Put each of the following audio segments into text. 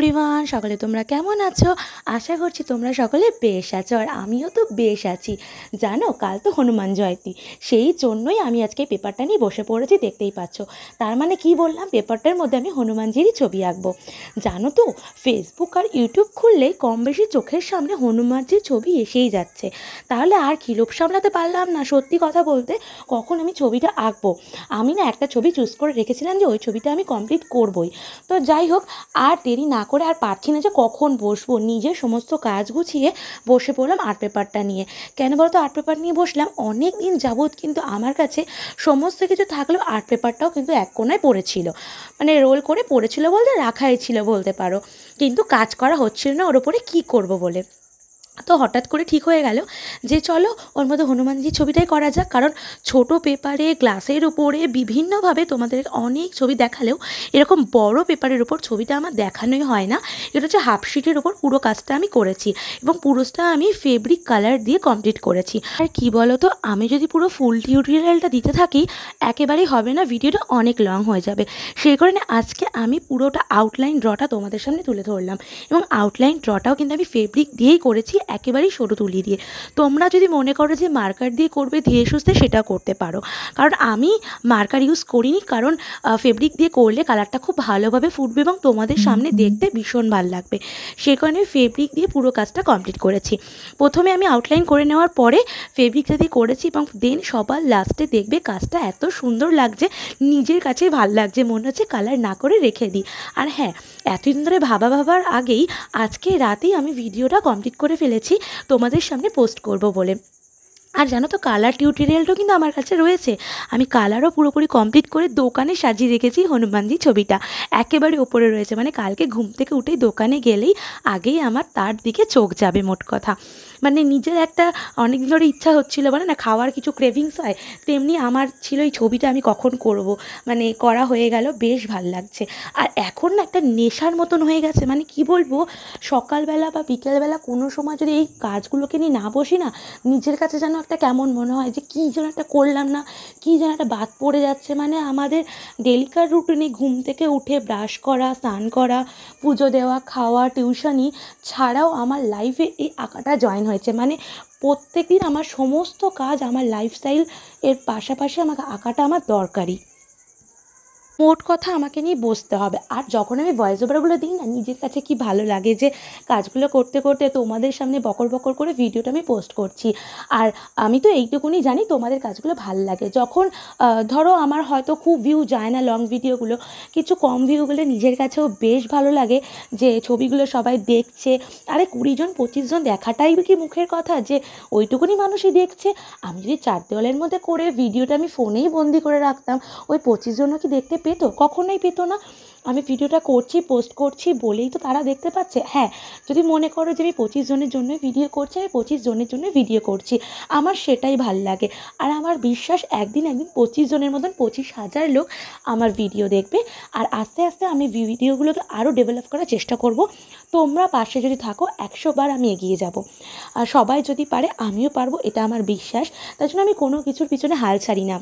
Everyone, সকলে তোমরা কেমন আছো? আশা করছি তোমরা সকলে বেশ আছো, আর আমিও তো বেশ আছি। জানো, কাল তো হনুমান জয়ন্তী, সেই জন্যই আমি আজকে পেপারটা নিয়ে বসে পড়েছি, দেখতেই পাচ্ছ। তার মানে কি বললাম, পেপারটার মধ্যে আমি হনুমানজিরই ছবি আঁকবো। জানো তো, ফেসবুক আর ইউটিউব খুললেই কম বেশি চোখের সামনে হনুমানজির ছবি এসেই যাচ্ছে। তাহলে আর কি লোভ সামলাতে পারলাম না, সত্যি কথা বলতে, কখন আমি ছবিটা আঁকবো। আমি না একটা ছবি চুজ করে রেখেছিলাম যে ওই ছবিটা আমি কমপ্লিট করবই। তো যাই হোক, আর দেরি না করে আর পারছি না যে কখন বসবো, নিজের সমস্ত কাজ গুছিয়ে বসে পড়লাম আর্ট পেপারটা নিয়ে। কেন বলতো আর্ট পেপার নিয়ে বসলাম, অনেক দিন যাবৎ কিন্তু আমার কাছে সমস্ত কিছু থাকলেও আর্ট পেপারটাও কিন্তু এক কোনায় পড়েছিল, মানে রোল করে পড়েছিল বলতে রাখাই ছিল বলতে পারো, কিন্তু কাজ করা হচ্ছিল না ওর ওপরে কী করবো বলে। তো হঠাৎ করে ঠিক হয়ে গেল যে চলো ওর মধ্যে হনুমানজির ছবিটাই করা যাক। কারণ ছোট পেপারে, গ্লাসের উপরে বিভিন্নভাবে তোমাদের অনেক ছবি দেখালেও এরকম বড় পেপারের উপর ছবিটা আমার দেখানোই হয় না। এটা হচ্ছে হাফ শিটের উপর পুরো কাজটা আমি করেছি, এবং পুরোটা আমি ফেব্রিক কালার দিয়ে কমপ্লিট করেছি। আর কি বলো তো, আমি যদি পুরো ফুল টিউটোরিয়ালটা দিতে থাকি একেবারেই হবে না, ভিডিওটা অনেক লং হয়ে যাবে। সেই কারণে আজকে আমি পুরোটা আউটলাইন ড্রটা তোমাদের সামনে তুলে ধরলাম, এবং আউটলাইন ড্রটাও কিন্তু আমি ফেব্রিক দিয়েই করেছি, একেবারেই সরু তুলি দিয়ে। তোমরা যদি মনে করো যে মার্কার দিয়ে করবে ধীরে সুস্থে, সেটাও করতে পারো। কারণ আমি মার্কার ইউজ করিনি, কারণ ফেব্রিক দিয়ে করলে কালারটা খুব ভালোভাবে ফুটবে এবং তোমাদের সামনে দেখতে ভীষণ ভালো লাগবে। সে কারণে ফেব্রিক দিয়ে পুরো কাজটা কমপ্লিট করেছি। প্রথমে আমি আউটলাইন করে নেওয়ার পরে ফেব্রিকটা দিয়ে করেছি, এবং দেন সবার লাস্টে দেখবে কাজটা এত সুন্দর লাগছে, নিজের কাছেই ভালো লাগছে, মনে হচ্ছে কালার না করে রেখে দিই। আর হ্যাঁ, এতদিন ধরে ভাবার আগেই আজকে রাতেই আমি ভিডিওটা কমপ্লিট করে ফেলেছি তোমাদের সামনে পোস্ট করব বলে। আর জানো তো, কালার টিউটোরিয়ালটাও কিন্তু আমার কাছে রয়েছে। আমি কালারও পুরোপুরি কমপ্লিট করে দোকানে সাজিয়ে রেখেছি, হনুমানজি ছবিটা একেবারে ওপরে রয়েছে, মানে কালকে ঘুম থেকে উঠেই দোকানে গেলেই আগেই আমার তার দিকে চোখ যাবে। মোট কথা, মানে নিজের একটা অনেক দিন ধরে ইচ্ছা হচ্ছিলো, মানে না খাওয়ার কিছু ক্রেভিংস হয়, তেমনি আমার ছিল এই ছবিটা আমি কখন করব, মানে করা হয়ে গেল, বেশ ভাল লাগছে। আর এখন না একটা নেশার মতন হয়ে গেছে, মানে কি বলবো, সকালবেলা বা বিকেলবেলা কোনো সময় যদি এই কাজগুলোকে নিয়ে না বসি না, নিজের কাছে যেন একটা কেমন মনে হয় যে কী যেন একটা করলাম না, কী যেন একটা বাদ পড়ে যাচ্ছে। মানে আমাদের ডেলিকার রুটিনে ঘুম থেকে উঠে ব্রাশ করা, স্নান করা, পুজো দেওয়া, খাওয়া, টিউশনি ছাড়াও আমার লাইফে এই আঁকাটা জয়েন হয়েছে। মানে প্রত্যেক দিন আমার সমস্ত কাজ, আমার লাইফস্টাইল এর পাশাপাশি আমাকে আঁকাটা আমার দরকারি। মোট কথা আমাকে নিয়ে বসতে হবে। আর যখন আমি ভয়েস ওভারগুলো দিই না, নিজের কাছে কি ভালো লাগে যে কাজগুলো করতে করতে তোমাদের সামনে বকর বকর করে ভিডিওটা আমি পোস্ট করছি। আর আমি তো এইটুকুনি জানি তোমাদের কাজগুলো ভালো লাগে। যখন ধরো আমার হয়তো খুব ভিউ যায় না লং ভিডিওগুলো, কিছু কম ভিউগুলো নিজের কাছেও বেশ ভালো লাগে যে ছবিগুলো সবাই দেখছে। আরে 20 জন 25 জন দেখাটাই কি মুখের কথা, যে ওইটুকুনি মানুষই দেখছে। আমি যদি 4 দেওয়ালের মধ্যে করে ভিডিওটা আমি ফোনেই বন্দি করে রাখতাম, ওই 25 জনও কি দেখতে পেত? কখনোই পেত না। আমি ভিডিওটা করছি, পোস্ট করছি বলেই তো তারা দেখতে পাচ্ছে। হ্যাঁ, যদি মনে করো যে আমি 25 জনের জন্য ভিডিও করছি, আমি 25 জনের জন্য ভিডিও করছি, আমার সেটাই ভাল লাগে। আর আমার বিশ্বাস একদিন 25 জনের মতন 25,000 লোক আমার ভিডিও দেখবে। আর আস্তে আস্তে আমি ভিডিওগুলোকে আরও ডেভেলপ করার চেষ্টা করব। তোমরা পাশে যদি থাকো, 100 বার আমি এগিয়ে যাব। আর সবাই যদি পারে আমিও পারবো, এটা আমার বিশ্বাস। তার জন্য আমি কোনো কিছুর পিছনে হাল ছাড়ি না।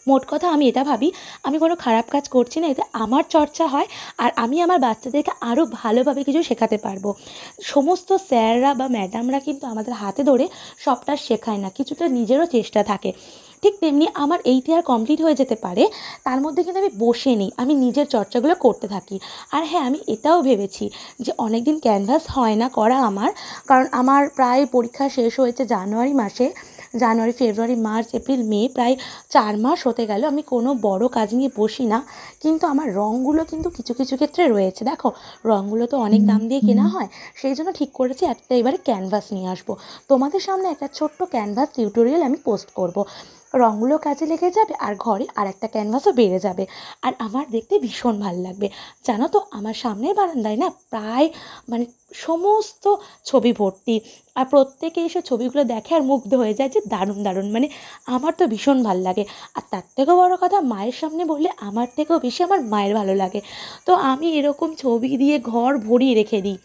মোট কথা আমি এটা ভাবি, আমি কোনো খারাপ কাজ করছি না, এতে আমার চর্চা হয়, আর আমি আমার বাচ্চাদেরকে আরও ভালোভাবে কিছু শেখাতে পারবো। সমস্ত স্যাররা বা ম্যাডামরা কিন্তু আমাদের হাতে ধরে সবটা শেখায় না, কিছুটা নিজেরও চেষ্টা থাকে। ঠিক তেমনি আমার এইটি আর কমপ্লিট হয়ে যেতে পারে, তার মধ্যে কিন্তু আমি বসে নেই, আমি নিজের চর্চাগুলো করতে থাকি। আর হ্যাঁ, আমি এটাও ভেবেছি যে অনেক দিন ক্যানভাস হয় না করা আমার, কারণ আমার প্রায় পরীক্ষা শেষ হয়েছে জানুয়ারি মাসে। জানুয়ারি, ফেব্রুয়ারি, মার্চ, এপ্রিল, মে, প্রায় 4 মাস হতে গেল আমি কোনো বড় কাজ নিয়ে বসি না। কিন্তু আমার রঙগুলো কিন্তু কিছু কিছু ক্ষেত্রে রয়েছে। দেখো, রঙগুলো তো অনেক দাম দিয়ে কেনা হয়, সেই জন্য ঠিক করেছি একটা এবারে ক্যানভাস নিয়ে আসবো তোমাদের সামনে। একটা ছোট্ট ক্যানভাস টিউটোরিয়াল আমি পোস্ট করব। রঙগুলো কাজে লেগে যাবে, আর ঘরে আর একটা ক্যানভাসও বেড়ে যাবে, আর আমার দেখতে ভীষণ ভালো লাগবে। জানো তো, আমার সামনের বারান্দায় না প্রায়, মানে সমস্ত ছবি ভর্তি, আর প্রত্যেকে এসে ছবিগুলো দেখে আর মুগ্ধ হয়ে যায় যে দারুণ দারুণ। মানে আমার তো ভীষণ ভালো লাগে। আর তার থেকেও বড় কথা, মায়ের সামনে বললে আমার থেকেও বেশি আমার মায়ের ভালো লাগে। তো আমি এরকম ছবি দিয়ে ঘর ভরিয়ে রেখে দিই।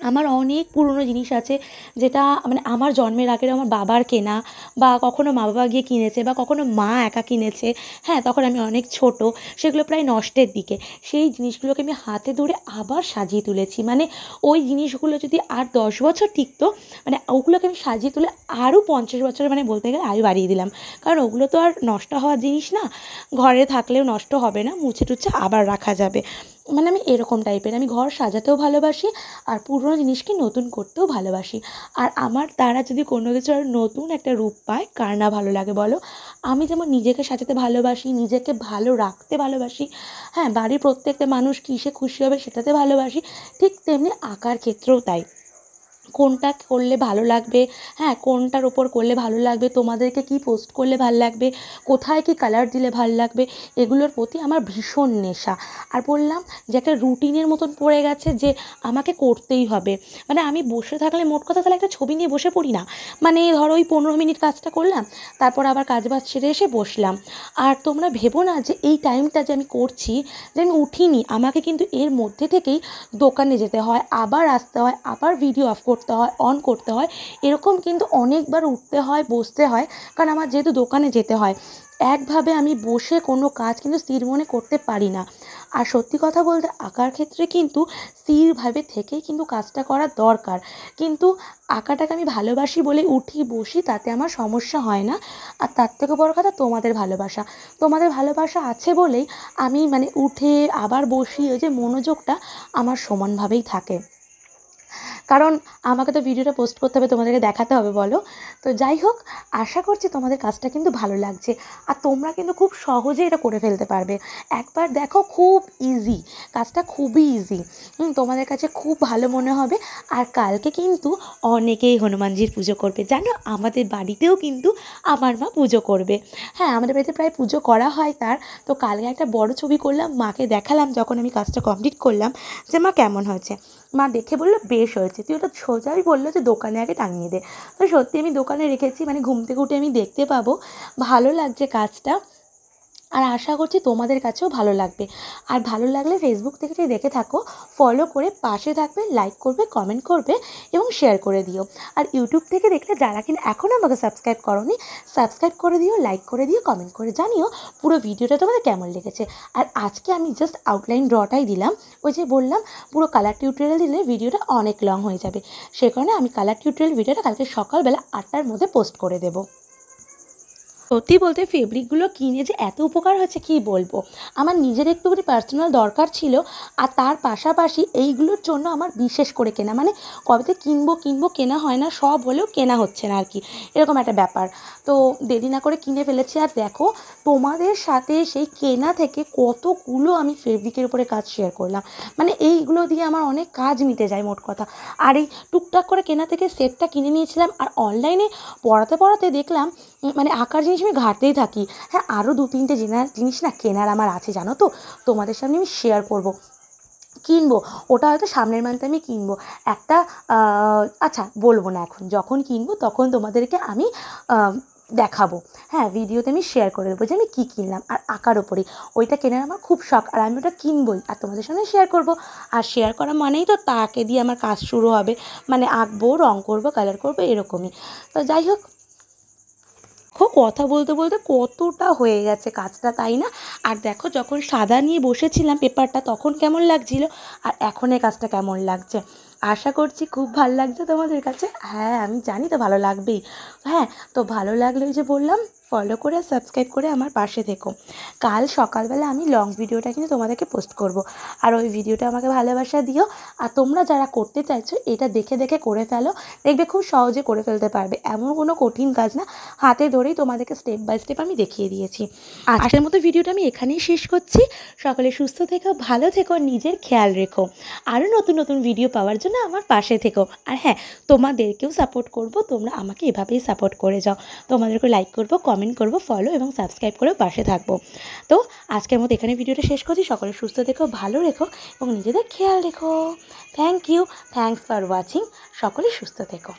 আমার অনেক পুরনো জিনিস আছে যেটা মানে আমার জন্মের আগের আমার বাবার কেনা, বা কখনো মা বাবা গিয়ে কিনেছে, বা কখনো মা একা কিনেছে। হ্যাঁ, তখন আমি অনেক ছোট, সেগুলো প্রায় নষ্টের দিকে। সেই জিনিসগুলোকে আমি হাতে ধরে আবার সাজিয়ে তুলেছি। মানে ওই জিনিসগুলো যদি আর 10 বছর টিকতো, মানে ওগুলোকে আমি সাজিয়ে তুলে আরও 50 বছর, মানে বলতে গেলে আয়ু বাড়িয়ে দিলাম। কারণ ওগুলো তো আর নষ্ট হওয়ার জিনিস না, ঘরে থাকলেও নষ্ট হবে না, মুছে টুছে আবার রাখা যাবে। মানে আমি এরকম টাইপের, আমি ঘর সাজাতেও ভালোবাসি, আর পুরনো জিনিসকে নতুন করতেও ভালোবাসি। আর আমার দ্বারা যদি কোনো কিছু আর নতুন একটা রূপ পায়, কার না ভালো লাগে বলো? আমি যেমন নিজেকে সাজাতে ভালোবাসি, নিজেকে ভালো রাখতে ভালোবাসি, হ্যাঁ, বাড়ির প্রত্যেকটা মানুষ কিসে খুশি হবে সেটাতে ভালোবাসি, ঠিক তেমনি আঁকার ক্ষেত্রেও তাই। কোনটা করলে ভালো লাগবে, হ্যাঁ, কোনটার ওপর করলে ভালো লাগবে, তোমাদেরকে কি পোস্ট করলে ভালো লাগবে, কোথায় কি কালার দিলে ভালো লাগবে, এগুলোর প্রতি আমার ভীষণ নেশা। আর বললাম যে একটা রুটিনের মতন পড়ে গেছে যে আমাকে করতেই হবে। মানে আমি বসে থাকলে, মোট কথা, তাহলে একটা ছবি নিয়ে বসে পড়ি না। মানে ধরো ওই 15 মিনিট কাজটা করলাম, তারপর আবার কাজ বাজ সেরে এসে বসলাম। আর তোমরা ভেবো না যে এই টাইমটা যে আমি করছি, যে আমি উঠিনি, আমাকে কিন্তু এর মধ্যে থেকেই দোকানে যেতে হয়, আবার আসতে হয়, আবার ভিডিও অফ করতে হয়, অন করতে হয়, এরকম কিন্তু অনেকবার উঠতে হয়, বসতে হয়। কারণ আমার যেহেতু দোকানে যেতে হয়, একভাবে আমি বসে কোনো কাজ কিন্তু স্থির মনে করতে পারি না। আর সত্যি কথা বলতে আঁকার ক্ষেত্রে কিন্তু স্থিরভাবে থেকেই কিন্তু কাজটা করা দরকার। কিন্তু আঁকাটাকে আমি ভালোবাসি বলে উঠি বসি, তাতে আমার সমস্যা হয় না। আর তার থেকে বড় কথা তোমাদের ভালোবাসা, তোমাদের ভালোবাসা আছে বলেই আমি মানে উঠে আবার বসি, ওই যে মনোযোগটা আমার সমানভাবেই থাকে। কারণ আমাকে তো ভিডিওটা পোস্ট করতে হবে, তোমাদেরকে দেখাতে হবে, বলো? তো যাই হোক, আশা করছি তোমাদের কাজটা কিন্তু ভালো লাগছে, আর তোমরা কিন্তু খুব সহজে এটা করে ফেলতে পারবে। একবার দেখো, খুব ইজি কাজটা, খুবই ইজি। তোমাদের কাছে খুব ভালো মনে হবে। আর কালকে কিন্তু অনেকেই হনুমানজির পুজো করবে, জানো, আমাদের বাড়িতেও কিন্তু আমার মা পুজো করবে। হ্যাঁ, আমাদের বাড়িতে প্রায় পুজো করা হয় তার। তো কালকে একটা বড় ছবি করলাম, মাকে দেখালাম যখন আমি কাজটা কমপ্লিট করলাম, যে মা কেমন হয়েছে। মা দেখে বললো বেশ হয়েছে। তুই ওটা সোজাই বললো যে দোকানে আগে টাঙিয়ে দে। তো সত্যি আমি দোকানে রেখেছি, মানে ঘুম থেকে উঠে আমি দেখতে পাবো। ভালো লাগছে কাজটা, আর আশা করছি তোমাদের কাছেও ভালো লাগবে। আর ভালো লাগলে ফেসবুক থেকে যদি দেখে থাকো, ফলো করে পাশে থাকবে, লাইক করবে, কমেন্ট করবে এবং শেয়ার করে দিও। আর ইউটিউব থেকে দেখলে যারা কিনা এখনও আমাকে সাবস্ক্রাইব করোনি, সাবস্ক্রাইব করে দিও, লাইক করে দিও, কমেন্ট করে জানিও পুরো ভিডিওটা তোমাদের কেমন লেগেছে। আর আজকে আমি জাস্ট আউটলাইন ড্রটাই দিলাম। ওই যে বললাম, পুরো কালার টিউটোরিয়াল দিলে ভিডিওটা অনেক লং হয়ে যাবে, সে কারণে আমি কালার টিউটোরিয়াল ভিডিওটা কালকে সকালবেলা 8টার মধ্যে পোস্ট করে দেবো। সত্যি বলতে ফেব্রিকগুলো কিনে যে এত উপকার হয়েছে কী বলবো। আমার নিজের একটুখানি পার্সোনাল দরকার ছিল, আর তার পাশাপাশি এইগুলোর জন্য আমার বিশেষ করে কেনা, মানে কবেতে কিনবো কেনা হয় না, সব হলেও কেনা হচ্ছে না আর কি, এরকম একটা ব্যাপার। তো দেরি না করে কিনে ফেলেছি। আর দেখো, তোমাদের সাথে সেই কেনা থেকে কতগুলো আমি ফেব্রিকের উপরে কাজ শেয়ার করলাম। মানে এইগুলো দিয়ে আমার অনেক কাজ মিটে যায় মোট কথা। আর এই টুকটাক করে কেনা থেকে সেটটা কিনে নিয়েছিলাম। আর অনলাইনে পড়াতে দেখলাম মানে আঁকার জিনিস আমি ঘাঁটতেই থাকি। হ্যাঁ, আরও 2-3টে জিনিস না কেনার আমার আছে, জানো তো, তোমাদের সামনে আমি শেয়ার করব, কিনবো। ওটা হয়তো সামনের মান্থে আমি কিনবো একটা। আচ্ছা, বলবো না এখন, যখন কিনবো তখন তোমাদেরকে আমি দেখাবো। হ্যাঁ, ভিডিওতে আমি শেয়ার করে দেবো যে আমি কী কিনলাম। আর আঁকার ওপরেই ওইটা কেনার আমার খুব শখ, আর আমি ওটা কিনবই, আর তোমাদের সামনে শেয়ার করব। আর শেয়ার করা মানেই তো তাকে দিয়ে আমার কাজ শুরু হবে, মানে আঁকবো, রং করবো, কালার করবো, এরকমই। তো যাই হোক, কথা বলতে বলতে কতটা হয়ে গেছে কাজটা, তাই না? আর দেখো, যখন সাদা নিয়ে বসেছিলাম পেপারটা, তখন কেমন লাগছিল, আর এখন এই কাজটা কেমন লাগছে। আশা করছি খুব ভালো লাগছে তোমাদের কাছে। হ্যাঁ, আমি জানি তো ভালো লাগবেই। হ্যাঁ, তো ভালো লাগলে ওই যে বললাম, ফলো করে সাবস্ক্রাইব করে আমার পাশে থেকো। কাল সকালবেলা আমি লং ভিডিওটা কিন্তু তোমাদেরকে পোস্ট করব, আর ওই ভিডিওটা আমাকে ভালোবাসা দিও। আর তোমরা যারা করতে চাইছো, এটা দেখে দেখে করে ফেলো, দেখবে খুব সহজে করে ফেলতে পারবে। এমন কোনো কঠিন কাজ না, হাতে ধরেই তোমাদেরকে স্টেপ বাই স্টেপ আমি দেখিয়ে দিয়েছি। আজকের মতো ভিডিওটা আমি এখানেই শেষ করছি। সকলে সুস্থ থেকো, ভালো থেকো, নিজের খেয়াল রেখো। আরও নতুন নতুন ভিডিও পাওয়ার জন্য আমার পাশে থেকো। আর হ্যাঁ, তোমাদেরকেও সাপোর্ট করব, তোমরা আমাকে এভাবেই সাপোর্ট করে যাও। তোমাদেরকে লাইক করবো, কমেন্ট করবো, ফলো এবং সাবস্ক্রাইব করেও পাশে থাকবো। তো আজকের মতো এখানে ভিডিওটা শেষ করছি। সকলে সুস্থ থেকো, ভালো রেখো এবং নিজেদের খেয়াল রেখো। Thank you, thanks for watching. সকলে সুস্থ থেকো।